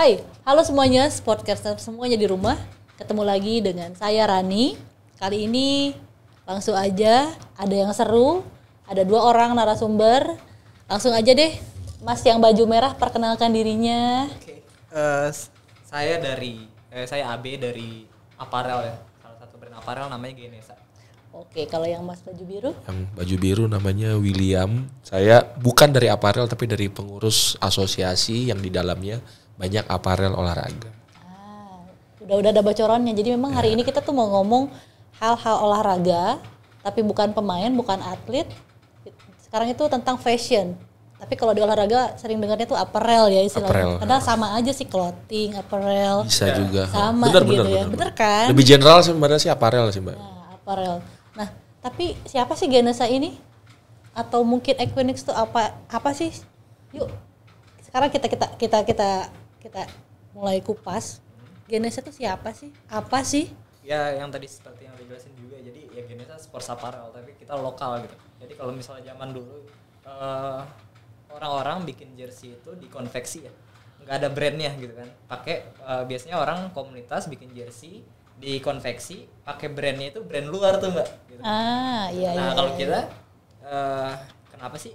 Hai, halo semuanya, Sportcaster semuanya di rumah. Ketemu lagi dengan saya Rani. Kali ini langsung aja, ada yang seru, ada 2 orang narasumber. Langsung aja deh, Mas yang baju merah perkenalkan dirinya. Oke. Saya AB dari Apparel ya. Salah satu brand apparel namanya Genesa. Oke, kalau yang Mas baju biru? Yang baju biru namanya William. Saya bukan dari Apparel tapi dari pengurus asosiasi yang di dalamnya banyak apparel olahraga. Udah ada bocorannya. Jadi memang hari ini kita tuh mau ngomong hal-hal olahraga, tapi bukan pemain, bukan atlet. Sekarang itu tentang fashion. Tapi kalau di olahraga sering dengarnya tuh apparel ya istilahnya. Apparel. Padahal sama aja sih, clothing, apparel. Bisa juga. Sama gitu ya. Bener kan? Lebih general sebenarnya sih apparel sih, Mbak. Nah, apparel. Nah, tapi siapa sih Genesa ini? Atau mungkin Equinox tuh apa sih? Yuk. Sekarang kita mulai kupas. Genesa tuh siapa sih? Apa sih? Ya yang tadi seperti yang dijelasin juga. Jadi ya Genesa sports apparel tapi kita lokal gitu. Jadi kalau misalnya zaman dulu orang-orang bikin jersey itu dikonveksi ya. Nggak ada brandnya gitu kan. Pakai biasanya orang komunitas bikin jersey dikonveksi pakai brandnya itu brand luar tuh Mbak gitu. Iya. Nah kalau kita kenapa sih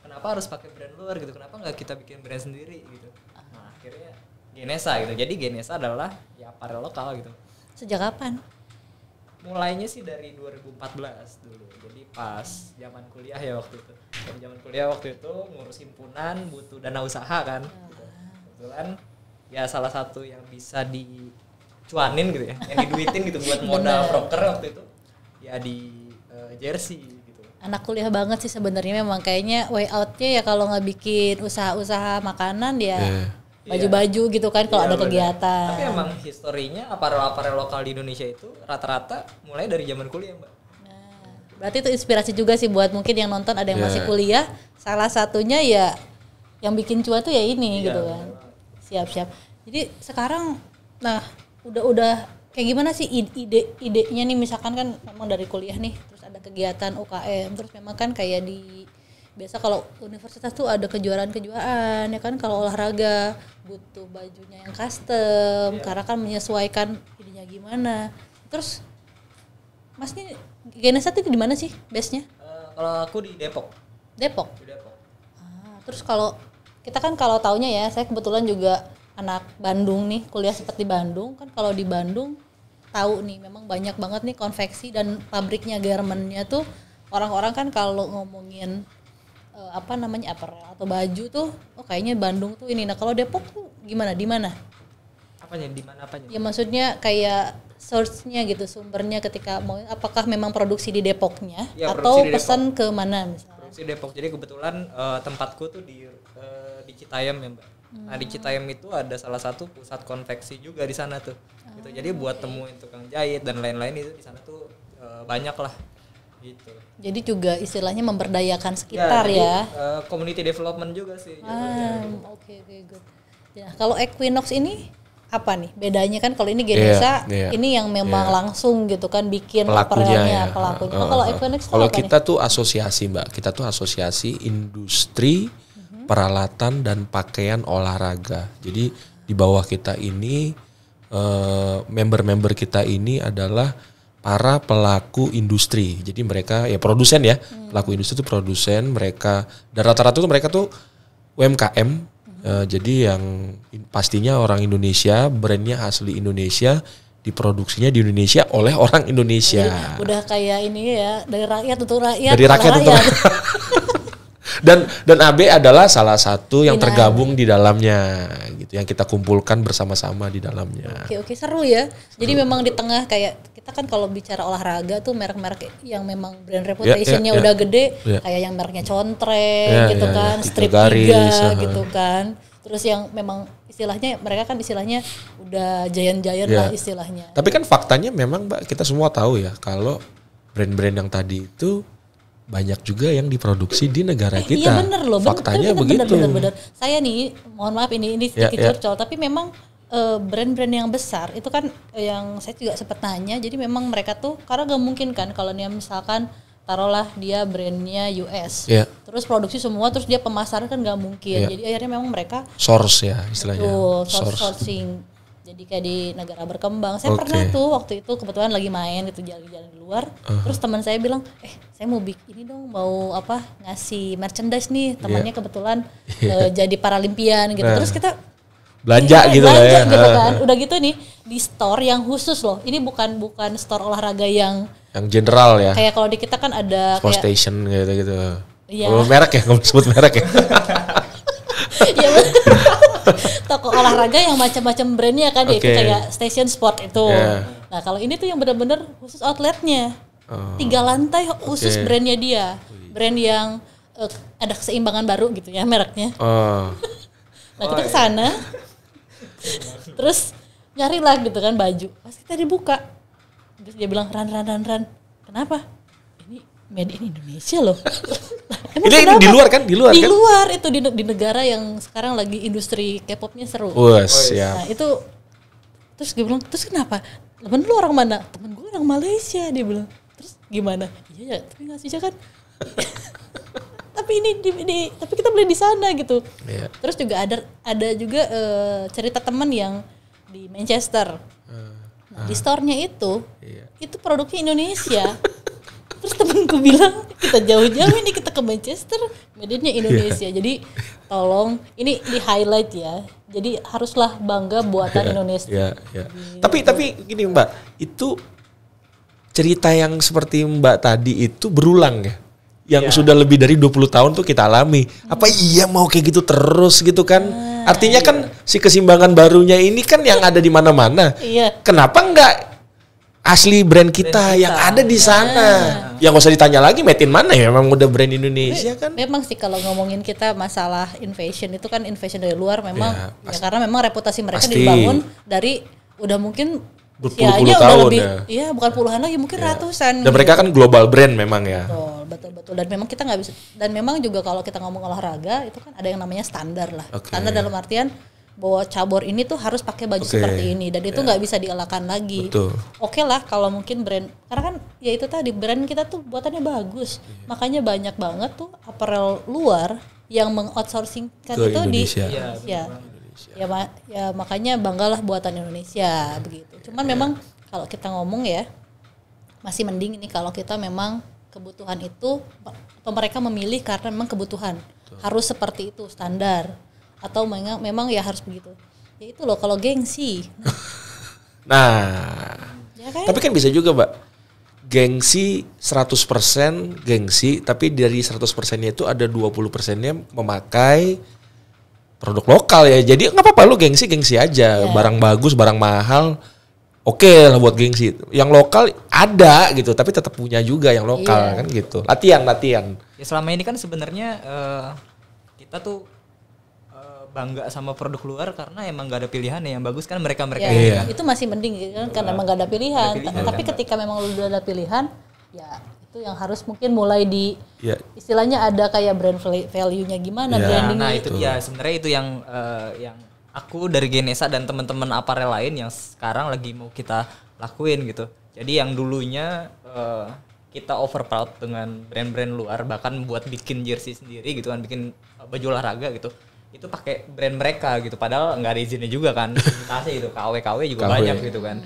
kenapa harus pakai brand luar gitu, kenapa nggak kita bikin brand sendiri gitu. Nah akhirnya Genesa gitu, jadi Genesa adalah ya apparel lokal gitu. Sejak kapan? Mulainya sih dari 2014 dulu, jadi pas zaman kuliah ya waktu itu. Dari zaman kuliah waktu itu ngurus himpunan butuh dana usaha kan gitu. Kebetulan ya salah satu yang bisa dicuanin gitu ya, yang diduitin gitu buat modal broker waktu itu ya di jersey gitu. Anak kuliah banget sih sebenarnya, memang kayaknya way out-nya ya kalau nggak bikin usaha-usaha makanan ya baju-baju gitu kan kalau ada kegiatan. Tapi emang historinya apparel lokal di Indonesia itu rata-rata mulai dari zaman kuliah Mbak. Nah, berarti itu inspirasi juga sih buat mungkin yang nonton ada yang masih kuliah. Salah satunya ya yang bikin cuan tuh ya ini gitu kan. Siap-siap. Jadi sekarang nah udah kayak gimana sih idenya nih, misalkan kan memang dari kuliah nih terus ada kegiatan UKM, terus memang kan kayak di biasa kalau universitas tuh ada kejuaraan ya kan, kalau olahraga butuh bajunya yang custom karena kan menyesuaikan ininya gimana. Terus Mas nih Genesa tuh di mana sih base-nya? Kalau aku di Depok. Depok. Di Depok. Terus kalau kita kan kalau taunya ya, saya kebetulan juga anak Bandung nih, kuliah sempat di Bandung kan. Kalau di Bandung tahu nih memang banyak banget nih konveksi dan pabriknya, garmentnya tuh orang-orang kan kalau ngomongin apparel atau baju tuh kayaknya Bandung tuh ini. Nah kalau Depok tuh gimana, di mana? Apanya, di mana apanya? Ya maksudnya kayak source-nya gitu, sumbernya ketika mau, apakah memang produksi di Depoknya ya, atau di pesan ke mana misalnya? Produksi Depok. Jadi kebetulan tempatku tuh di Citayam ya Mbak. Nah di Citayam itu ada salah satu pusat konveksi juga di sana tuh. Gitu. Jadi buat temuin tukang jahit dan lain-lain itu di sana tuh banyak lah. Gitu. Jadi juga istilahnya memberdayakan sekitar ya. Community development juga sih. Oke, good. Ya, kalau Equinox ini apa nih bedanya? Kan kalau ini Genesa, ini yang memang langsung gitu kan bikin apparelnya, pelakunya. Kalau Equinox kalau kita tuh asosiasi Mbak, kita tuh asosiasi industri peralatan dan pakaian olahraga. Jadi di bawah kita ini member-member kita ini adalah para pelaku industri. Jadi mereka ya produsen ya. Pelaku industri itu produsen, mereka dan rata-rata tuh mereka tuh UMKM. Jadi yang pastinya orang Indonesia, brandnya asli Indonesia, diproduksinya di Indonesia oleh orang Indonesia. Jadi, udah kayak ini ya, dari rakyat untuk rakyat. Dari rakyat untuk rakyat. Dan AB adalah salah satu yang tergabung di dalamnya gitu, yang kita kumpulkan bersama-sama di dalamnya. Oke, seru ya. Jadi memang di tengah kayak kita kan kalau bicara olahraga tuh merek-merek yang memang brand reputation-nya udah gede, kayak yang mereknya Contreng gitu kan, Strip 3 gitu kan. Terus yang memang istilahnya mereka kan istilahnya udah giant-giant lah istilahnya. Tapi kan faktanya memang Mbak, kita semua tahu ya kalau brand-brand yang tadi itu banyak juga yang diproduksi di negara kita. Iya bener loh, faktanya begitu. Bener. Saya nih, mohon maaf ini sedikit curcol, tapi memang brand-brand yang besar itu kan yang saya juga sempat nanya. Jadi memang mereka tuh karena gak mungkin kan kalau nih misalkan taruhlah dia brandnya US, Iya. terus produksi semua, terus dia pemasaran kan nggak mungkin. Iya. Jadi akhirnya memang mereka Source ya istilahnya. sourcing. Jadi kayak di negara berkembang. Saya Oke. pernah tuh waktu itu kebetulan lagi main gitu jalan-jalan di luar. Terus teman saya bilang, saya mau bikin ini dong, mau apa ngasih merchandise nih. Temannya kebetulan jadi paralimpian gitu. Nah. Terus kita Belanja gitu lah ya. gitu kan. Udah gitu nih di store yang khusus loh. Ini bukan store olahraga yang Yang general ya. kayak kalau di kita kan ada Sport kayak station gitu. Iya. Kalau merek ya, nggak sebut merek ya. ya, toko olahraga yang macam-macam brandnya kan, yaitu Oke. kayak Station Sport itu. Yeah. Nah kalau ini tuh yang benar-benar khusus outletnya, 3 lantai khusus Oke. brandnya dia, brand yang ada keseimbangan baru gitu ya mereknya. Oh. Nah kita kesana, terus nyari lah gitu kan baju. Pas kita dibuka, terus dia bilang Ran, kenapa? Ini made in Indonesia loh. Emang Ini kenapa? di luar kan? Di luar Di kan? luar itu di negara yang sekarang lagi industri K-popnya seru. Wes ya. Nah itu terus gue bilang, terus kenapa? Temen lu orang mana? Temen gue orang Malaysia, dia bilang. Terus gimana? Iya ya, tapi nggak sih kan? Tapi ini tapi kita beli di sana gitu. Iya. Terus juga ada juga cerita teman yang di Manchester. Nah, di store-nya itu produknya Indonesia. Terus temenku bilang, kita jauh-jauh ini kita ke Manchester, made-nya Indonesia. Jadi tolong ini di highlight ya. Jadi haruslah bangga buatan Indonesia. Iya, iya. Tapi gini Mbak, itu cerita yang seperti Mbak tadi itu berulang ya. Yang sudah lebih dari 20 tahun tuh kita alami. Apa iya mau kayak gitu terus gitu kan? Artinya kan si keseimbangan barunya ini kan yang ada di mana-mana. Iya. Kenapa enggak asli brand kita yang ada di sana? Yang nggak usah ditanya lagi made in mana ya, memang udah brand Indonesia kan. Memang sih kalau ngomongin kita masalah invasion itu kan invasion dari luar memang ya karena memang reputasi mereka Pasti. dibangun dari udah mungkin Berpuluh-puluh usianya udah tahun lebih ya. iya bukan puluhan lagi mungkin ratusan. Dan mereka kan global brand memang ya. Betul dan memang kita nggak bisa, dan memang juga kalau kita ngomong olahraga itu kan ada yang namanya standar lah. Oke. Standar dalam artian bahwa cabur ini tuh harus pakai baju Oke. seperti ini dan itu nggak bisa dielakkan lagi. Betul. Oke lah kalau mungkin brand, karena kan ya itu tadi brand kita tuh buatannya bagus, makanya banyak banget tuh apparel luar yang mengoutsourcing kan Ke itu Indonesia. ya makanya banggalah buatan Indonesia begitu. Cuman memang kalau kita ngomong ya masih mending ini kalau kita memang kebutuhan itu atau mereka memilih karena memang kebutuhan harus seperti itu standar atau memang ya harus begitu. Ya itu loh kalau gengsi. Nah, Ya kan? tapi kan bisa juga Mbak, gengsi 100% gengsi, tapi dari 100%-nya itu ada 20%-nya memakai produk lokal ya. Jadi nggak apa-apa lu gengsi aja, barang bagus, barang mahal, oke lah buat gengsi. Yang lokal ada gitu, tapi tetap punya juga yang lokal kan gitu. Latihan. Ya selama ini kan sebenarnya kita tuh bangga sama produk luar karena emang gak ada pilihan yang bagus kan mereka Ya, Iya. itu masih mending gitu kan karena memang gak ada pilihan. Tapi kan, ketika memang udah ada pilihan, ya itu yang harus mungkin mulai di Ya. istilahnya ada kayak brand value-nya gimana, Ya. brandingnya Nah itu. itu ya sebenarnya itu yang aku dari Genesa dan teman-teman aparel lain yang sekarang lagi mau kita lakuin gitu. Jadi yang dulunya kita over proud dengan brand-brand luar, bahkan buat bikin jersey sendiri gitu kan, bikin baju olahraga gitu, itu pakai brand mereka gitu, padahal nggak ada izinnya juga kan, imitasi gitu, KW juga KW. banyak gitu kan.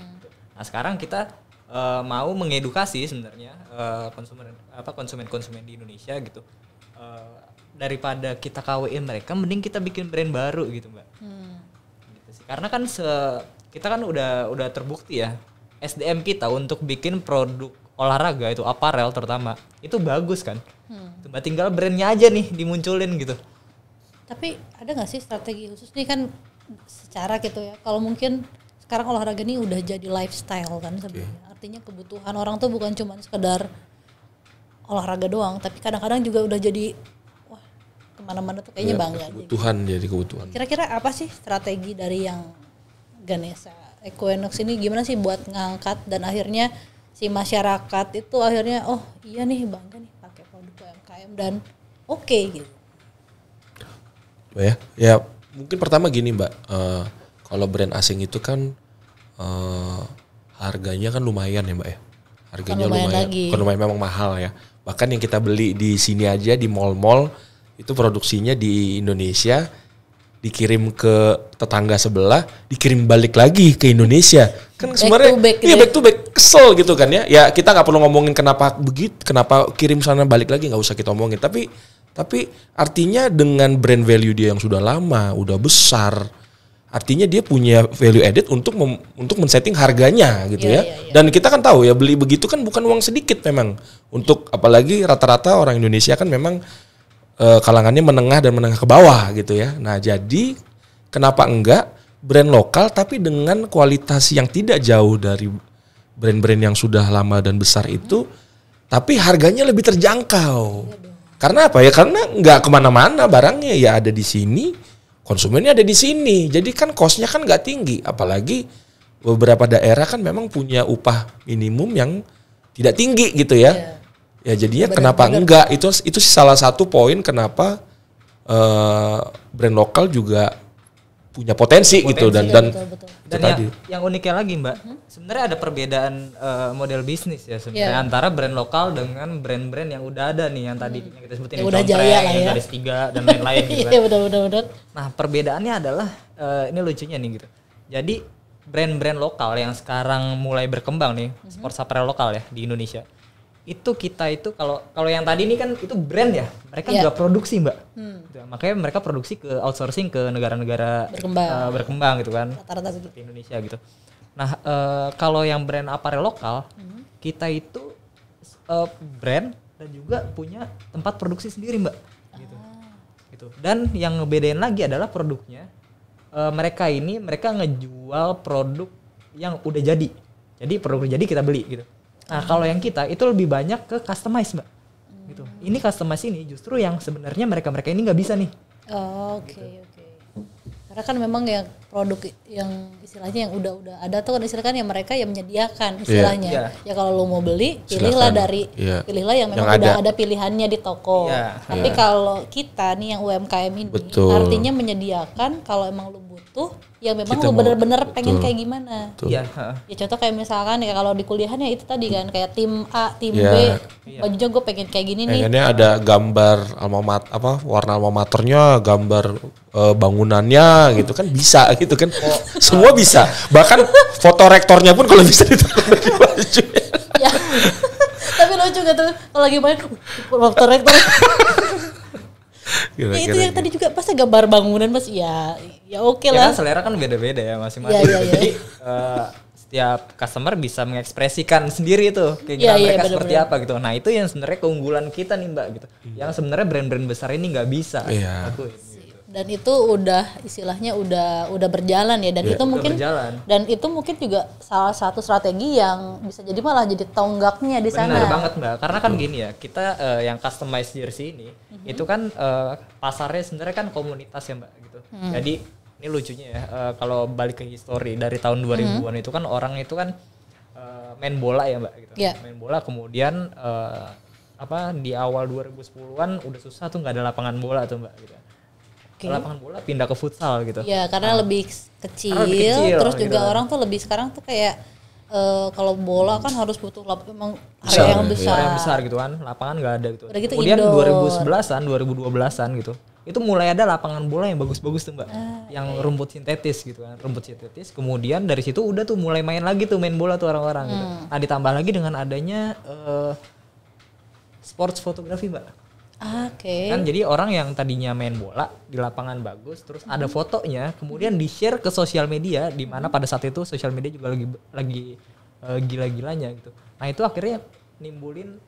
Nah sekarang kita mau mengedukasi sebenarnya konsumen di Indonesia gitu. Daripada kita KW-in mereka, mending kita bikin brand baru gitu Mbak. Gitu sih. Karena kan kita kan udah terbukti ya, SDM kita untuk bikin produk olahraga itu apparel terutama itu bagus kan. Mbak tinggal brandnya aja nih dimunculin gitu. Tapi ada nggak sih strategi khusus nih kan secara gitu ya? Kalau mungkin sekarang olahraga ini udah jadi lifestyle kan sebenarnya. Artinya kebutuhan orang tuh bukan cuma sekedar olahraga doang, tapi kadang-kadang juga udah jadi wah kemana-mana tuh kayaknya bangga aja. Kebutuhan jadi kebutuhan. Kira-kira apa sih strategi dari yang Ganesha Equinox ini gimana sih buat ngangkat dan akhirnya si masyarakat itu akhirnya oh iya nih bangga nih pakai produk UMKM dan oke gitu. Ya mungkin pertama gini Mbak, kalau brand asing itu kan harganya kan lumayan ya Mbak ya, harganya Bukan lumayan lumayan, lagi. bukan lumayan memang mahal ya. Bahkan yang kita beli di sini aja di mall-mall itu produksinya di Indonesia, dikirim ke tetangga sebelah, dikirim balik lagi ke Indonesia. Kan sebenarnya back to back kesel gitu kan ya. Ya kita nggak perlu ngomongin kenapa begitu, kenapa kirim sana balik lagi, nggak usah kita omongin. Tapi artinya dengan brand value dia yang sudah lama, udah besar, artinya dia punya value added untuk men-setting harganya gitu ya. Dan kita kan tahu ya beli begitu kan bukan uang sedikit memang. Untuk apalagi rata-rata orang Indonesia kan memang kalangannya menengah dan menengah ke bawah gitu ya. Nah jadi kenapa enggak brand lokal tapi dengan kualitas yang tidak jauh dari brand-brand yang sudah lama dan besar itu, tapi harganya lebih terjangkau. Karena apa ya? Karena enggak kemana-mana barangnya ya ada di sini, konsumennya ada di sini. Jadi kan cost-nya kan enggak tinggi. Apalagi beberapa daerah kan memang punya upah minimum yang tidak tinggi gitu ya. Ya jadinya kenapa enggak, itu sih salah satu poin kenapa brand lokal juga punya potensi gitu dan yang uniknya lagi Mbak, sebenarnya ada perbedaan model bisnis ya sebenarnya antara brand lokal dengan brand-brand yang udah ada nih yang tadi yang kita sebutin yang udah jaya lah ya, Garis 3 dan lain-lain gitu. Iya benar. Nah perbedaannya adalah ini lucunya nih gitu. Jadi brand-brand lokal yang sekarang mulai berkembang nih, sports apparel lokal ya di Indonesia. Itu kita itu kalau yang tadi ini kan itu brand ya, mereka nggak produksi Mbak, gitu. Makanya mereka produksi ke outsourcing ke negara-negara berkembang gitu kan, rata-rata seperti Indonesia gitu. Nah kalau yang brand apparel lokal, kita itu brand dan juga punya tempat produksi sendiri Mbak, gitu. Dan yang ngebedain lagi adalah produknya, mereka ngejual produk yang udah jadi produk jadi kita beli gitu. Nah kalau yang kita itu lebih banyak ke customize Mbak, gitu. Ini customize ini justru yang sebenarnya mereka ini nggak bisa nih. Oke. Karena kan memang yang produk yang istilahnya yang udah ada tuh kan istilahnya yang mereka yang menyediakan istilahnya. Ya kalau lo mau beli pilihlah pilihlah yang memang udah ada pilihannya di toko. Tapi kalau kita nih yang UMKM ini artinya menyediakan kalau emang lo butuh yang memang lo bener-bener pengen kayak gimana. Ya contoh kayak misalkan ya kalau di kuliahannya itu tadi kan kayak tim A, tim B, bajunya gue pengen kayak gini nih. Pengennya ada gambar warna alma maternya, gambar bangunannya gitu kan bisa gitu kan. Semua bisa. Bahkan foto rektornya pun kalau bisa ditaruh di baju. Ya. Tapi lucu gitu kalau lagi main foto rektor. Itu yang tadi juga pasti gambar bangunan Mas ya oke lah. Ya kan selera kan beda-beda ya masing-masing. Jadi setiap customer bisa mengekspresikan sendiri itu keinginan mereka seperti apa gitu. Nah itu yang sebenarnya keunggulan kita nih Mbak gitu. Yang sebenarnya brand-brand besar ini nggak bisa. Dan itu udah istilahnya udah berjalan ya dan itu mungkin juga salah satu strategi yang bisa jadi malah jadi tonggaknya di sana. Benar banget Mbak, karena kan gini ya kita yang customize jersey ini itu kan pasarnya sebenarnya kan komunitas ya Mbak gitu. Jadi ini lucunya ya kalau balik ke histori dari tahun 2000-an itu kan orang itu kan main bola ya Mbak gitu. Main bola kemudian di awal 2010-an udah susah tuh nggak ada lapangan bola tuh Mbak gitu. Lapangan bola pindah ke futsal gitu. Ya karena lebih kecil terus juga gitu. Orang tuh lebih sekarang tuh kayak kalau bola kan harus butuh memang area yang besar. Area yang besar gitu kan, lapangan nggak ada gitu. Kemudian 2011-an, 2012-an gitu, itu mulai ada lapangan bola yang bagus-bagus tuh Mbak, yang rumput sintetis gitu kan, rumput sintetis. Kemudian dari situ udah tuh mulai main lagi tuh main bola tuh orang-orang gitu. Nah ditambah lagi dengan adanya sports fotografi Mbak. Kan jadi orang yang tadinya main bola di lapangan bagus terus ada fotonya kemudian di-share ke sosial media di mana pada saat itu sosial media juga lagi gila-gilanya gitu. Nah itu akhirnya nimbulin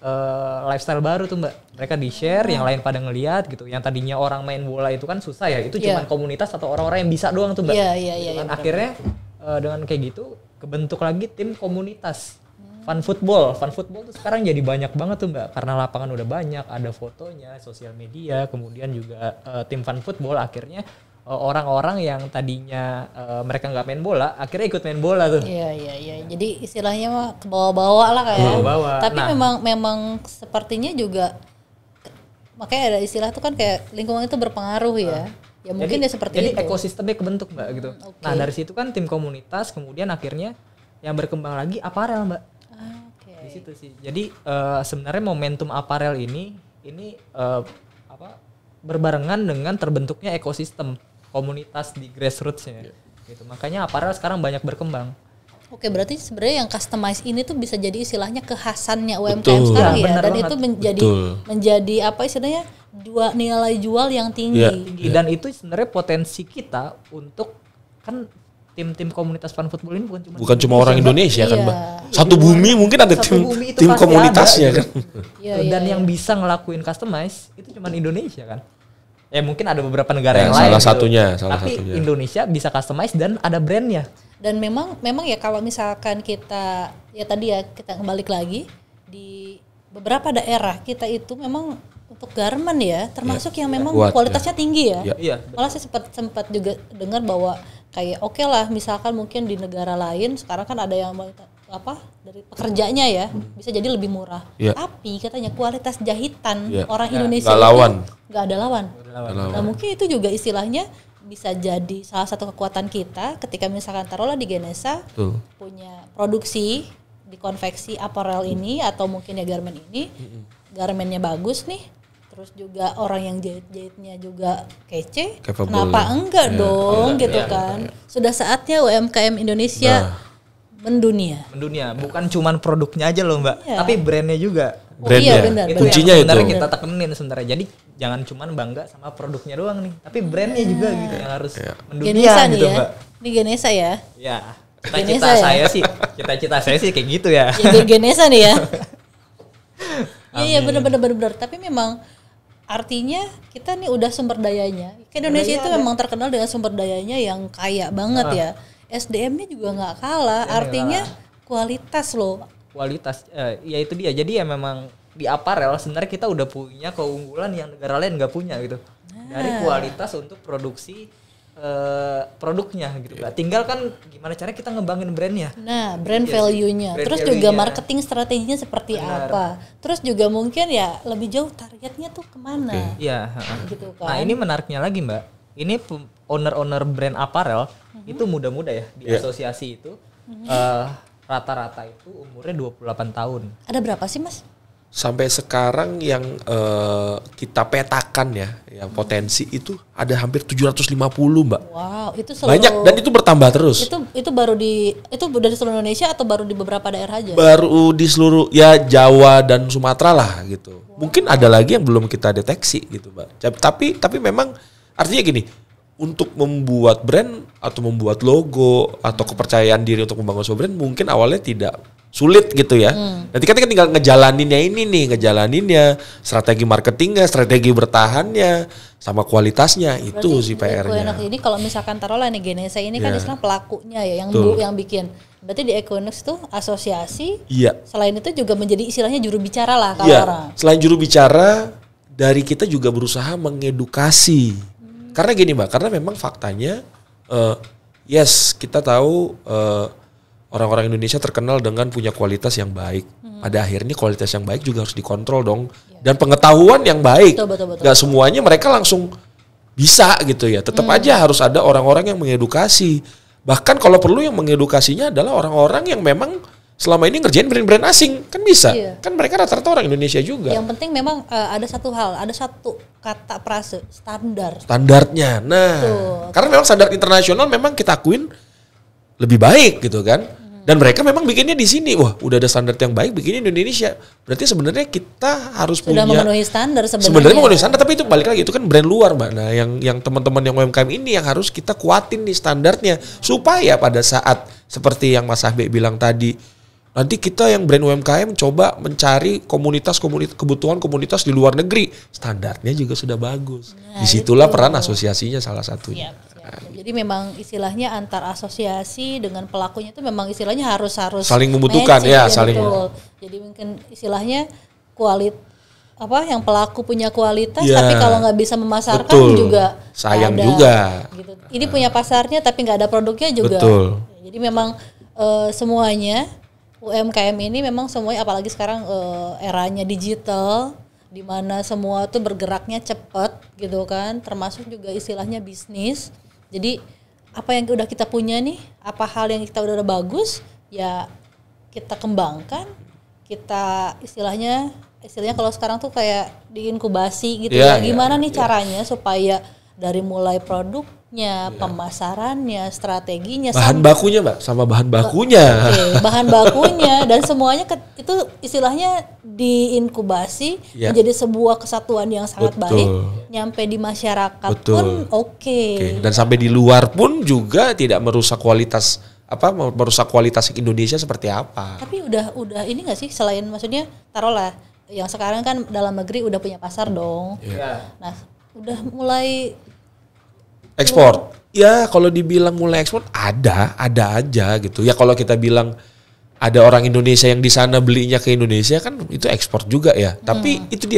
lifestyle baru tuh Mbak. Mereka di-share, yang lain pada ngeliat gitu. Yang tadinya orang main bola itu kan susah ya, itu cuma komunitas atau orang-orang yang bisa doang tuh Mbak. Akhirnya dengan kayak gitu kebentuk lagi tim komunitas. Fun football tuh sekarang jadi banyak banget tuh Mbak, karena lapangan udah banyak, ada fotonya, sosial media, kemudian juga tim fun football akhirnya orang-orang yang tadinya mereka nggak main bola, akhirnya ikut main bola tuh. Iya. Jadi istilahnya mah ke bawah-bawah lah kayak. Tapi memang sepertinya juga makanya ada istilah tuh kan kayak lingkungan itu berpengaruh ya. Ya mungkin seperti itu. Jadi ekosistemnya kebentuk Mbak gitu. Nah dari situ kan tim komunitas, kemudian akhirnya yang berkembang lagi aparel Mbak. di situ sih. Jadi sebenarnya momentum aparel ini berbarengan dengan terbentuknya ekosistem komunitas di grassroots-nya. Gitu. Makanya aparel sekarang banyak berkembang. Oke, berarti sebenarnya yang customize ini tuh bisa jadi istilahnya kekhasannya UMKM Betul. sekarang Ya, ya, benar dan banget. itu menjadi Betul. menjadi apa istilahnya nilai jual yang tinggi. Iya. Tinggi. Dan itu sebenarnya potensi kita untuk kan tim-tim komunitas fan football ini bukan cuma orang Indonesia kan, Iya. Mbak. Satu bumi mungkin ada Satu tim bumi itu tim pasti komunitasnya ada, kan. Iya, dan iya, yang iya. bisa ngelakuin customize itu cuma Indonesia kan. Ya mungkin ada beberapa negara Ya, yang lain. salah satunya. Tapi Indonesia bisa customize dan ada brandnya. Dan memang ya kalau misalkan kita ya tadi ya kita kembali lagi di beberapa daerah kita itu memang untuk garment ya termasuk yang memang kuat, kualitasnya tinggi ya. Ya. Iya. Malah saya sempat juga dengar bahwa kayak oke lah misalkan mungkin di negara lain sekarang kan ada yang dari pekerjanya ya bisa jadi lebih murah. Ya. Tapi katanya kualitas jahitan Ya. orang Indonesia Nggak lawan. nggak ada lawan. Nah mungkin itu juga istilahnya bisa jadi salah satu kekuatan kita ketika misalkan taruhlah di Genesa Betul. punya produksi di konveksi apparel ini atau mungkin ya garment ini, garmentnya bagus nih, terus juga orang yang jahitnya juga kece, Capable kenapa ya. enggak Ya, dong enggak, gitu ya. kan? Sudah saatnya UMKM Indonesia mendunia. Mendunia, bukan cuman produknya aja loh Mbak, Iya. tapi brandnya juga. Brandnya. Iya benar. Itu Kuncinya yang sebenarnya itu. kita tekenin sebenarnya. Jadi jangan cuman bangga sama produknya doang nih, tapi brandnya juga gitu yang harus mendunia Genesa nih gitu ya. Mbak. Ini Genesa ya. Ya, Genesa cita-cita saya sih kayak gitu ya. Jadi Genesa nih ya. Iya benar. Tapi memang artinya kita nih udah sumber dayanya. Indonesia itu memang terkenal dengan sumber dayanya yang kaya banget ya. SDM-nya juga nggak kalah. Artinya kualitas loh. Kualitas, ya itu dia. Jadi ya memang di aparel sebenarnya kita udah punya keunggulan yang negara lain nggak punya gitu. Dari kualitas untuk produksi produknya gitu. Tinggal kan gimana cara kita ngembangin brandnya. Nah, brand Iya sih, value-nya. brand Terus juga value-nya. marketing strateginya seperti Benar. apa. Terus juga mungkin ya lebih jauh targetnya tuh kemana. Iya. Gitu kan. Nah ini menariknya lagi Mbak. Ini owner-owner brand apparel itu muda-muda ya di asosiasi itu. Rata-rata itu umurnya 28 tahun. Ada berapa sih Mas? Sampai sekarang yang kita petakan ya, yang potensi itu ada hampir 750 Mbak. Wow, itu seluruh Banyak dan itu bertambah terus. itu baru itu dari seluruh Indonesia atau baru di beberapa daerah aja? Baru di seluruh ya Jawa dan Sumatera lah gitu. Mungkin ada lagi yang belum kita deteksi gitu, Mbak. Tapi memang artinya gini, untuk membuat brand atau membuat logo atau kepercayaan diri untuk membangun sebuah brand mungkin awalnya tidak sulit gitu ya. Nanti kan tinggal ngejalaninnya, strategi marketingnya, strategi bertahannya, sama kualitasnya. Itu sih PR-nya. Equinox ini kalau misalkan taruhlah nih Genesa ini kan istilah pelakunya ya yang bikin. Berarti di Equinox itu asosiasi. Iya. Selain itu juga menjadi istilahnya juru bicara lah kalau Iya. orang. Selain juru bicara, dari kita juga berusaha mengedukasi. Karena gini Mbak, karena memang faktanya, yes kita tahu orang-orang Indonesia terkenal dengan punya kualitas yang baik. Pada akhirnya kualitas yang baik juga harus dikontrol dong. Dan pengetahuan yang baik. Betul. Gak semuanya mereka langsung bisa gitu ya. Tetap aja harus ada orang-orang yang mengedukasi. Bahkan kalau perlu yang mengedukasinya adalah orang-orang yang memang selama ini ngerjain brand-brand asing. Kan bisa. Iya. Kan mereka rata-rata orang Indonesia juga. Yang penting memang ada satu kata frase standar. Standarnya. Nah, karena memang standar internasional memang kita akuin lebih baik gitu kan. Dan mereka memang bikinnya di sini. Wah, udah ada standar yang baik bikinnya di Indonesia. Berarti sebenarnya kita harus Sudah punya memenuhi standar sebenarnya. sebenarnya memenuhi standar, tapi itu balik lagi itu kan brand luar, Mbak. Nah, yang teman-teman yang UMKM ini yang harus kita kuatin nih standarnya supaya pada saat seperti yang Mas Ahbe bilang tadi, nanti kita yang brand UMKM coba mencari kebutuhan komunitas di luar negeri, standarnya juga sudah bagus. Disitulah peran asosiasinya salah satunya. Siap. Jadi memang istilahnya antar asosiasi dengan pelakunya itu memang istilahnya harus saling membutuhkan matching, ya, saling. betul. Jadi mungkin istilahnya yang pelaku punya kualitas Ya, tapi kalau nggak bisa memasarkan betul. juga Sayang nggak ada, juga. gitu. Ini punya pasarnya tapi nggak ada produknya juga. Betul. Jadi memang semuanya UMKM ini memang semuanya apalagi sekarang eranya digital di mana semua tuh bergeraknya cepat gitu kan, termasuk juga istilahnya bisnis. Jadi apa yang udah kita punya nih, apa hal yang kita udah bagus ya kita kembangkan, kita istilahnya kalau sekarang tuh kayak diinkubasi gitu Iya, ya. Gimana iya, nih iya. caranya supaya dari mulai produknya, pemasarannya, strateginya, Bahan bakunya Mbak, sama bahan bakunya. Oke, bahan bakunya dan semuanya itu istilahnya diinkubasi Ya. menjadi sebuah kesatuan yang sangat Betul. baik, nyampe di masyarakat Betul. pun oke. Oke, dan sampai di luar pun juga tidak merusak kualitas Indonesia seperti apa. Tapi udah ini nggak sih, selain maksudnya taruhlah yang sekarang kan dalam negeri udah punya pasar dong. Iya. Nah, udah mulai Ekspor. Ya kalau dibilang mulai ekspor ada aja gitu. Ya kalau kita bilang ada orang Indonesia yang di sana belinya ke Indonesia kan itu ekspor juga ya. Tapi itu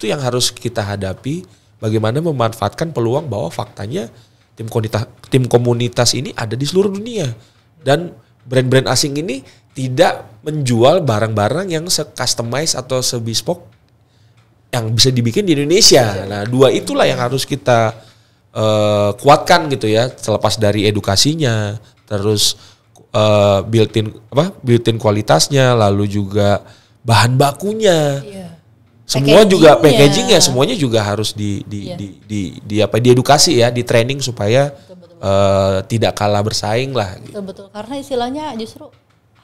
yang harus kita hadapi, bagaimana memanfaatkan peluang bahwa faktanya tim komunitas ini ada di seluruh dunia. Dan brand-brand asing ini tidak menjual barang-barang yang se-customize atau se-bespoke yang bisa dibikin di Indonesia. Nah, dua itulah yang harus kita kuatkan gitu ya, selepas dari edukasinya, terus built-in kualitasnya, lalu juga bahan bakunya. iya. Semua juga Packagingnya. packagingnya semuanya juga harus diedukasi ya, di training supaya tidak kalah bersaing lah. Gitu. Betul-betul, karena istilahnya justru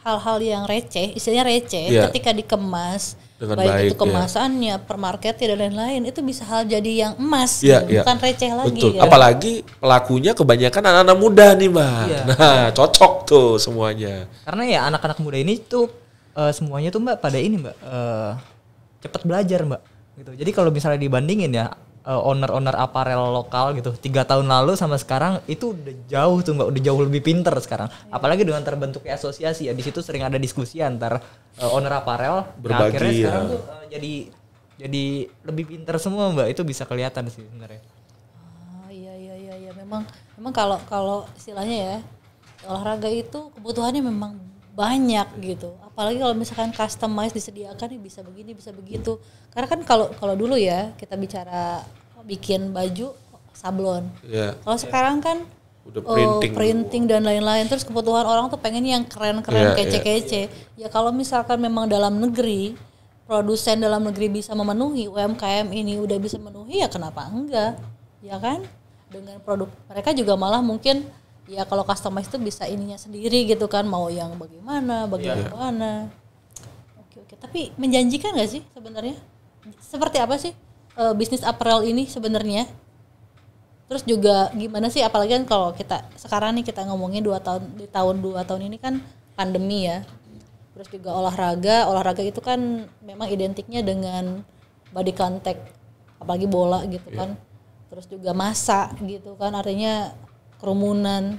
hal-hal yang receh, istilahnya receh, Iya. ketika dikemas, Dengan baik baik, itu kemasannya, permarketnya dan lain-lain, itu bisa hal jadi yang emas, Iya, gitu, iya. bukan receh lagi. Betul. Kan? Apalagi pelakunya kebanyakan anak-anak muda nih Mbak. Iya. Nah cocok tuh semuanya. Karena ya anak-anak muda ini tuh semuanya tuh Mbak pada ini Mbak cepat belajar Mbak gitu. Jadi kalau misalnya dibandingin ya owner-owner aparel lokal gitu 3 tahun lalu sama sekarang itu udah jauh tuh Mbak, udah jauh lebih pinter sekarang. Apalagi dengan terbentuknya asosiasi ya, di situ sering ada diskusi antar owner aparel. Berbagi, akhirnya ya. sekarang tuh jadi lebih pinter semua Mbak, itu bisa kelihatan sih sebenarnya. Oh, iya. Memang kalau istilahnya ya, olahraga itu kebutuhannya memang banyak gitu. Apalagi kalau misalkan customize disediakan nih, bisa begini, bisa begitu. Karena kan kalau dulu ya kita bicara bikin baju sablon. Iya. Kalau sekarang kan Udah printing dan lain-lain, terus kebutuhan orang tuh pengen yang Iya, keren-keren, kece-kece. Ya kalau misalkan memang dalam negeri, produsen dalam negeri bisa memenuhi, UMKM ini udah bisa memenuhi, ya kenapa enggak? Ya kan? Dengan produk mereka juga malah mungkin ya kalau customize itu bisa ininya sendiri gitu kan, mau yang bagaimana. Oke. Tapi menjanjikan nggak sih sebenarnya? Seperti apa sih bisnis apparel ini sebenarnya? Terus juga gimana sih, apalagi kan kalau kita sekarang nih kita ngomongin 2 tahun ini kan pandemi ya. Terus juga olahraga itu kan memang identiknya dengan body contact, apalagi bola gitu kan. Terus juga massa gitu kan, artinya kerumunan.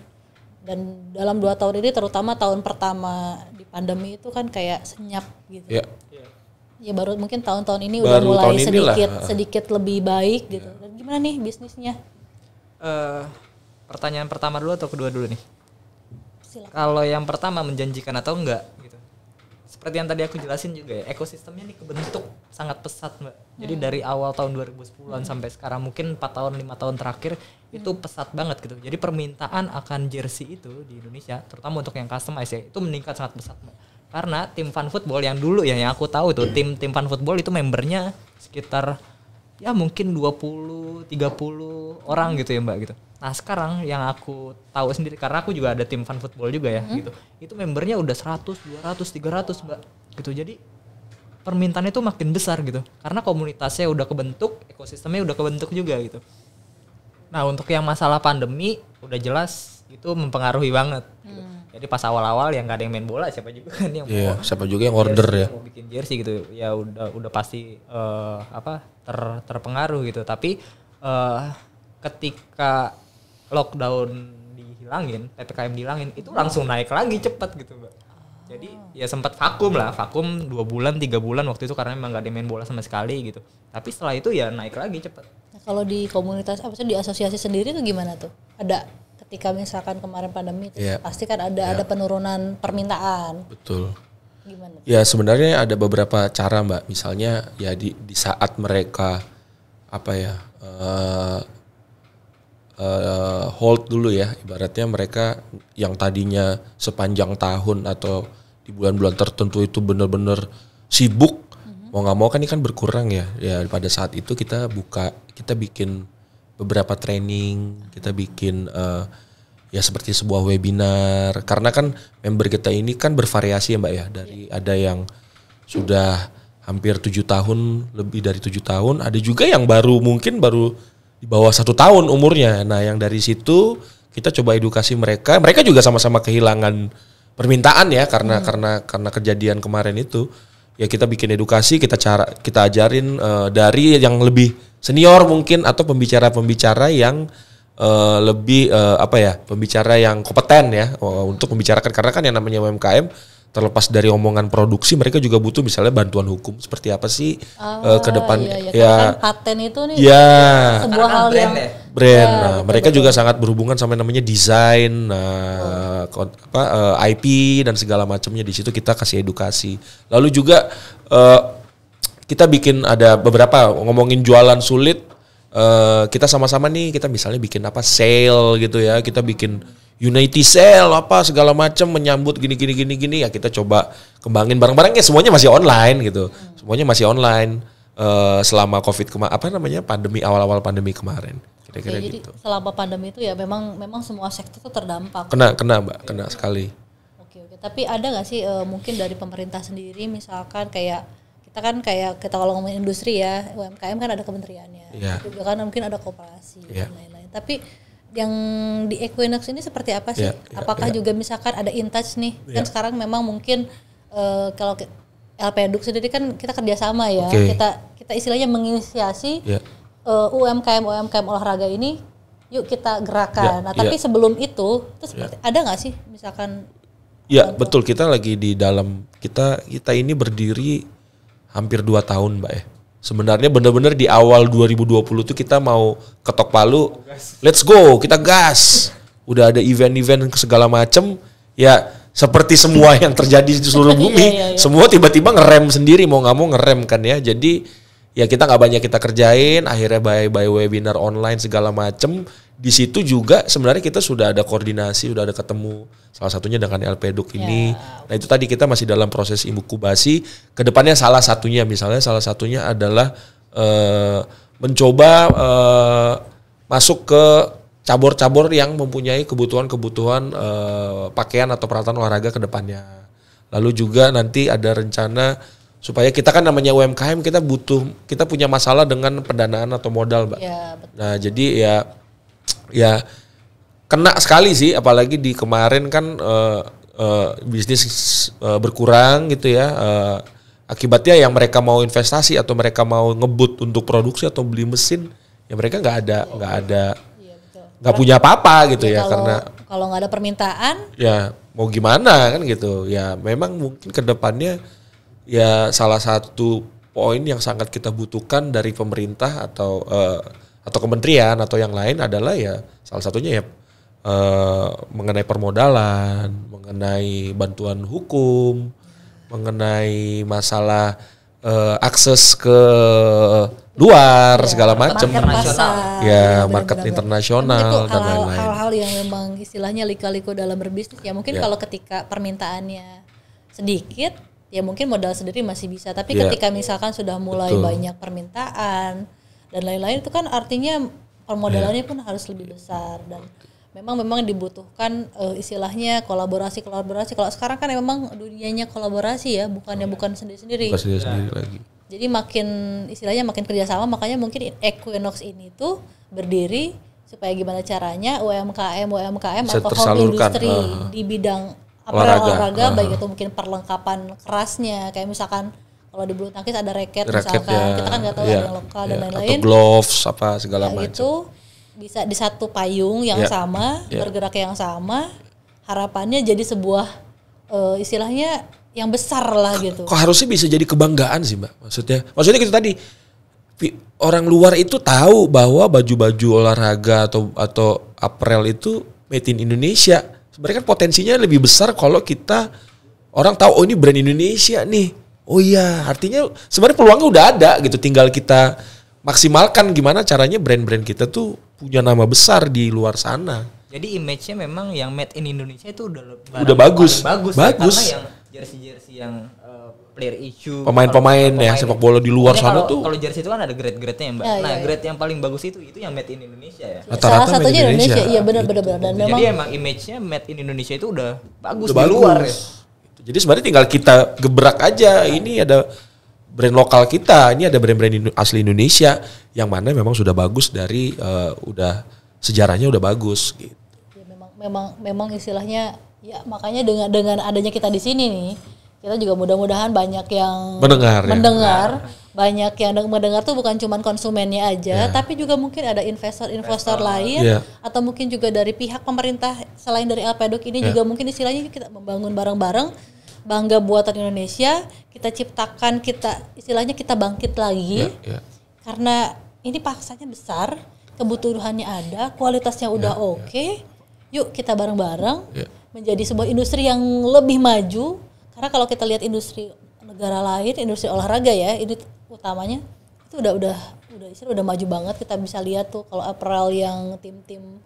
Dan dalam 2 tahun ini, terutama tahun pertama di pandemi itu kan kayak senyap gitu. Iya. Ya baru mungkin tahun-tahun ini Baru udah mulai tahun inilah. sedikit lebih baik gitu. Dan gimana nih bisnisnya? Pertanyaan pertama dulu atau kedua dulu nih? Silakan. Kalau yang pertama menjanjikan atau enggak gitu. Seperti yang tadi aku jelasin juga ya, ekosistemnya nih kebentuk sangat pesat Mbak. Jadi dari awal tahun 2010-an sampai sekarang mungkin 4 tahun 5 tahun terakhir itu pesat banget gitu. Jadi permintaan akan jersey itu di Indonesia, terutama untuk yang customize ya, itu meningkat sangat pesat Mbak. Karena tim Fun Football yang dulu ya, yang aku tahu itu tim Fun Football itu membernya sekitar ya mungkin 20-30 orang gitu ya Mbak gitu. Nah sekarang yang aku tahu sendiri, karena aku juga ada tim Fun Football juga ya gitu, itu membernya udah 100, 200, 300 Mbak gitu. Jadi permintaannya itu makin besar gitu, karena komunitasnya udah kebentuk, ekosistemnya udah kebentuk juga gitu. Nah untuk yang masalah pandemi udah jelas itu mempengaruhi banget gitu. Jadi pas awal-awal yang gak ada yang main bola, siapa juga kan yang Iya, mau siapa juga yang order ya. mau bikin jersey gitu ya, udah pasti terpengaruh gitu. Tapi ketika lockdown dihilangin, PPKM dihilangin, itu langsung naik lagi cepat gitu Mbak. Jadi ya sempat vakum 2 bulan 3 bulan waktu itu, karena memang gak ada yang main bola sama sekali gitu. Tapi setelah itu ya naik lagi cepat. Nah, kalau di komunitas apa sih, di asosiasi sendiri tuh gimana tuh? Ada ketika misalkan kemarin pandemi itu Iya. pasti kan ada penurunan permintaan. Betul. Gimana? Ya sebenarnya ada beberapa cara Mbak. Misalnya ya di saat mereka hold dulu ya, ibaratnya mereka yang tadinya sepanjang tahun atau di bulan-bulan tertentu itu benar-benar sibuk, mau nggak mau kan ini kan berkurang ya. Ya pada saat itu kita bikin beberapa training, kita bikin ya seperti sebuah webinar. Karena kan member kita ini kan bervariasi ya Mbak ya. Dari ada yang sudah hampir 7 tahun, lebih dari 7 tahun. Ada juga yang mungkin baru di bawah 1 tahun umurnya. Nah yang dari situ kita coba edukasi mereka. Mereka juga sama-sama kehilangan permintaan ya karena kejadian kemarin itu. Ya kita bikin edukasi, kita ajarin dari yang lebih senior mungkin atau pembicara-pembicara yang lebih pembicara yang kompeten ya untuk membicarakan, karena kan yang namanya UMKM terlepas dari omongan produksi, mereka juga butuh misalnya bantuan hukum seperti apa sih ke depan kan paten itu nih sebuah hal yang brand. Nah, mereka juga sangat berhubungan sama namanya desain, IP dan segala macamnya. Di situ kita kasih edukasi. Lalu juga kita bikin ada beberapa ngomongin jualan sulit. Kita sama-sama nih, kita misalnya bikin sale gitu ya. Kita bikin Unity sale segala macam menyambut gini ya, kita coba kembangin barang-barangnya, semuanya masih online gitu. Semuanya masih online selama pandemi, awal-awal pandemi kemarin. Kira-kira jadi gitu. Selama pandemi itu ya memang semua sektor itu terdampak. Kena Mbak, kena sekali. Oke. Tapi ada nggak sih mungkin dari pemerintah sendiri, misalkan kita kalau ngomongin industri ya, UMKM kan ada kementeriannya, juga kan mungkin ada koperasi dan lain-lain. Tapi yang di Equinox ini seperti apa sih? Apakah juga misalkan ada InTouch nih? Kan sekarang memang mungkin kalau LPDUK sendiri kan kita kerjasama ya, kita istilahnya menginisiasi UMKM olahraga ini, yuk kita gerakan. Nah tapi sebelum itu seperti ada nggak sih misalkan? Ya betul, kita lagi di dalam kita ini berdiri hampir 2 tahun Mbak ya. Sebenarnya benar-benar di awal 2020 tuh kita mau ketok palu, let's go, kita gas. Udah ada event-event segala macem, ya seperti semua yang terjadi di seluruh bumi, semua tiba-tiba ngerem sendiri, mau nggak mau ngerem kan ya. Jadi ya kita nggak banyak kita kerjain, akhirnya by webinar online segala macem. Di situ juga sebenarnya kita sudah ada koordinasi, sudah ada ketemu salah satunya dengan LPDUK ini. Nah itu tadi kita masih dalam proses inkubasi. Kedepannya salah satunya adalah mencoba masuk ke cabur-cabur yang mempunyai kebutuhan pakaian atau peralatan olahraga ke depannya. Lalu juga nanti ada rencana supaya kita kan namanya UMKM, kita punya masalah dengan pendanaan atau modal, Mbak. Ya, betul. Nah, jadi ya kena sekali sih, apalagi di kemarin kan bisnis berkurang gitu ya. Akibatnya yang mereka mau investasi atau mereka mau ngebut untuk produksi atau beli mesin, ya mereka nggak punya apa-apa gitu ya, karena kalau nggak ada permintaan ya mau gimana kan gitu ya. Memang mungkin kedepannya ya salah satu poin yang sangat kita butuhkan dari pemerintah atau kementerian atau yang lain adalah ya salah satunya ya mengenai permodalan, mengenai bantuan hukum, mengenai masalah akses ke luar segala macam, ya market internasional dan lain-lain. Hal-hal yang memang istilahnya lika-liku dalam berbisnis ya, mungkin kalau ketika permintaannya sedikit ya mungkin modal sendiri masih bisa, tapi ketika misalkan sudah mulai banyak permintaan dan lain-lain, itu kan artinya permodalannya pun harus lebih besar, dan memang dibutuhkan istilahnya kolaborasi. Kalau sekarang kan memang dunianya kolaborasi ya, bukan sendiri-sendiri. Bukan sendiri lagi. Jadi makin kerjasama, makanya mungkin Equinox ini tuh berdiri supaya gimana caranya UMKM atau home industry di bidang olahraga baik itu mungkin perlengkapan kerasnya, kayak misalkan kalau di bulu tangkis ada racket misalkan, kita kan nggak tahu ada yang lokal dan lain-lain, atau gloves segala macam. Itu bisa di satu payung yang sama, bergerak yang sama, harapannya jadi sebuah istilahnya yang besar lah gitu. Kok harusnya bisa jadi kebanggaan sih, Mbak? Maksudnya gitu tadi, orang luar itu tahu bahwa baju-baju olahraga atau apparel itu made in Indonesia. Sebenarnya kan potensinya lebih besar kalau orang tahu, oh ini brand Indonesia nih. Oh iya, artinya sebenarnya peluangnya udah ada gitu, tinggal kita maksimalkan gimana caranya brand-brand kita tuh punya nama besar di luar sana. Jadi image-nya memang yang made in Indonesia itu udah bagus. Ya, karena yang jersey yang player issue, Pemain-pemain ya sepak bola di luar sana tuh. Kalau jersey itu kan ada grade-grade-nya ya, Mbak. Ya, nah, ya, grade yang paling bagus itu yang made in Indonesia ya. Rata-rata Salah satunya made in Indonesia. Indonesia. Iya benar-benar dan memang Jadi emang image-nya made in Indonesia itu udah bagus Udah di luar ya. Jadi sebenarnya tinggal kita gebrak aja. Ini ada brand lokal kita, ini ada brand-brand asli Indonesia yang mana memang sudah bagus dari udah sejarahnya udah bagus gitu. ya, memang istilahnya ya makanya dengan adanya kita di sini nih, kita juga mudah-mudahan banyak yang Mendengar. banyak yang mendengar tuh bukan cuma konsumennya aja, tapi juga mungkin ada investor lain atau mungkin juga dari pihak pemerintah selain dari Alpedok ini juga mungkin istilahnya kita membangun bareng-bareng bangga buatan Indonesia, kita ciptakan, istilahnya kita bangkit lagi karena ini paksanya besar, kebutuhannya ada, kualitasnya udah oke. Yuk kita bareng-bareng menjadi sebuah industri yang lebih maju. Karena kalau kita lihat industri negara lain, industri olahraga ya, ini utamanya itu udah maju banget. Kita bisa lihat tuh kalau apparel yang tim-tim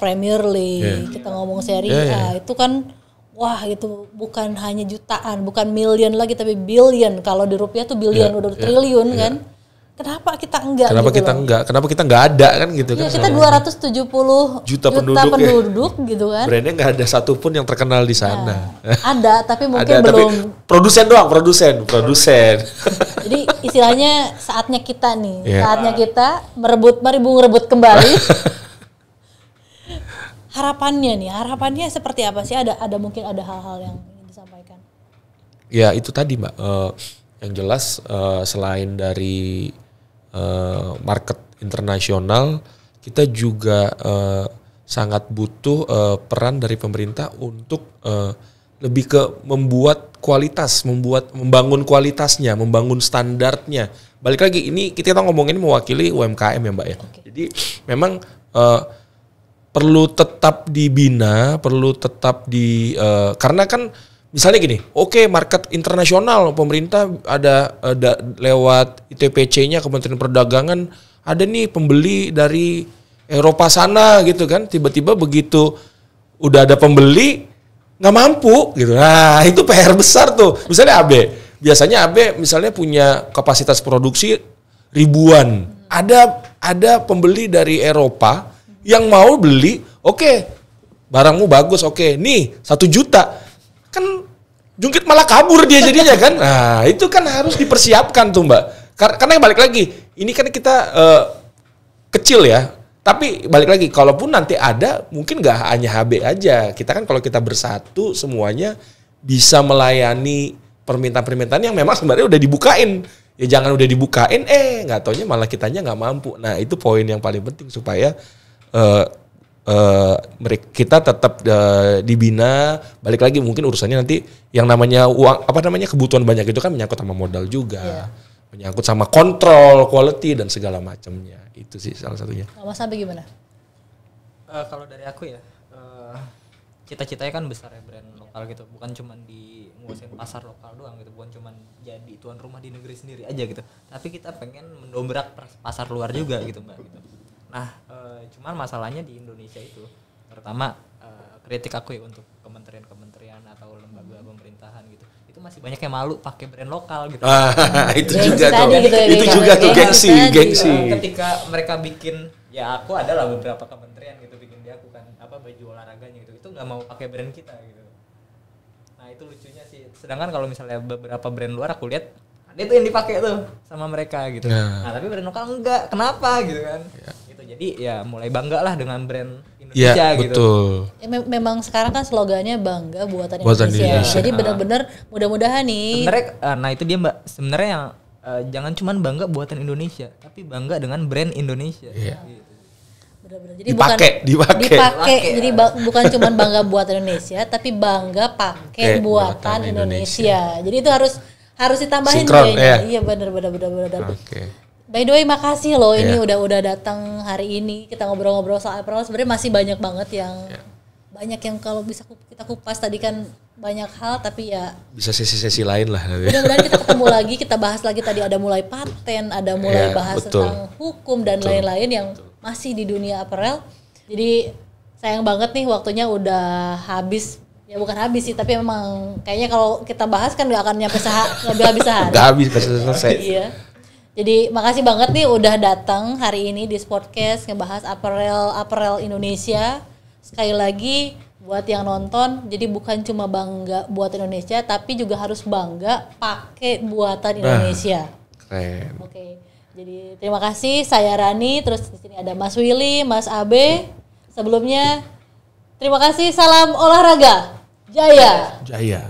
Premier League, kita ngomong Serie A itu kan wah itu bukan hanya jutaan, bukan million lagi tapi billion. Kalau di rupiah tuh billion udah triliun kan. Kenapa kita enggak? Kenapa kita enggak ada kan gitu kan? Kita 270 juta penduduk gitu kan. Brandnya enggak ada satupun yang terkenal di sana. Ada tapi mungkin ada, belum. Tapi produsen doang, produsen. Jadi istilahnya saatnya kita nih, saatnya kita merebut kembali. Harapannya seperti apa sih? Ada mungkin ada hal-hal yang ingin disampaikan. Ya itu tadi Mbak, yang jelas selain dari market internasional, kita juga sangat butuh peran dari pemerintah untuk lebih ke membangun kualitasnya, membangun standarnya. Balik lagi ini kita ngomongin mewakili UMKM ya Mbak ya. Okay. Jadi memang perlu tetap dibina, karena kan misalnya gini, market internasional pemerintah ada lewat ITPC-nya Kementerian Perdagangan ada nih pembeli dari Eropa sana gitu kan, tiba-tiba begitu udah ada pembeli nggak mampu gitu. Nah itu PR besar tuh. Misalnya biasanya AB misalnya punya kapasitas produksi ribuan, ada pembeli dari Eropa yang mau beli, barangmu bagus, nih 1 juta. Kan jungkit malah kabur dia jadinya kan. Nah itu kan harus dipersiapkan tuh Mbak. Karena balik lagi, ini kan kita kecil ya. Tapi balik lagi, kalaupun nanti ada, mungkin gak hanya HB aja. Kita kan kalau kita bersatu semuanya bisa melayani permintaan-permintaan yang memang sebenarnya udah dibukain. Ya jangan udah dibukain, gak taunya malah kitanya gak mampu. Nah itu poin yang paling penting supaya kita tetap dibina. Balik lagi mungkin urusannya nanti yang namanya uang, kebutuhan banyak itu kan menyangkut sama modal juga, menyangkut sama kontrol, quality dan segala macamnya. Itu sih salah satunya. Mas sampai gimana? Kalau dari aku ya, cita-citanya kan besar ya brand lokal gitu, bukan cuma di nguasain pasar lokal doang gitu, bukan cuma jadi tuan rumah di negeri sendiri aja gitu, tapi kita pengen mendobrak pasar luar juga gitu Mbak gitu. Nah, cuman masalahnya di Indonesia itu, pertama kritik aku ya untuk kementerian atau lembaga pemerintahan gitu, itu masih banyak yang malu pakai brand lokal gitu. Itu juga tuh, itu juga tuh gengsi. Ketika mereka bikin, ya aku adalah beberapa kementerian gitu bikin di aku kan baju olahraganya gitu, itu nggak mau pakai brand kita gitu. Nah itu lucunya sih. Sedangkan kalau misalnya beberapa brand luar aku lihat, itu yang dipakai tuh sama mereka gitu. Nah tapi brand lokal enggak, kenapa gitu kan? Jadi ya mulai bangga lah dengan brand Indonesia gitu. Betul. Memang sekarang kan slogannya bangga buatan Indonesia. Jadi benar-benar mudah-mudahan nih. Sebenarnya, nah itu dia Mbak. Sebenarnya yang jangan cuma bangga buatan Indonesia, tapi bangga dengan brand Indonesia. Gitu. Benar-benar. Jadi dipakai. Jadi bukan cuma bangga buatan Indonesia, tapi bangga pakai buatan Indonesia. Jadi itu harus ditambahin kayaknya. Iya benar. Oke. By the way, makasih loh ini udah datang hari ini, kita ngobrol-ngobrol soal apparel. Sebenarnya masih banyak banget yang kalau bisa kita kupas tadi kan banyak hal, tapi ya bisa sesi-sesi lain lah. Mudah-mudahan kita ketemu lagi, kita bahas lagi. Tadi ada mulai paten, ada mulai bahas tentang hukum dan lain-lain yang masih di dunia apparel. Jadi sayang banget nih waktunya udah habis Ya bukan habis sih, tapi memang kayaknya kalau kita bahas kan nggak akan nyampe nggak habis sehari. Nggak habis selesai. Iya. Jadi makasih banget nih udah datang hari ini di Sportcast ngebahas apparel Indonesia. Sekali lagi buat yang nonton, jadi bukan cuma bangga buat Indonesia, tapi juga harus bangga pakai buatan Indonesia. Keren. Oke. Jadi terima kasih, saya Rani, terus di sini ada Mas Willy, Mas Abe. Sebelumnya terima kasih, salam olahraga. Jaya. Jaya.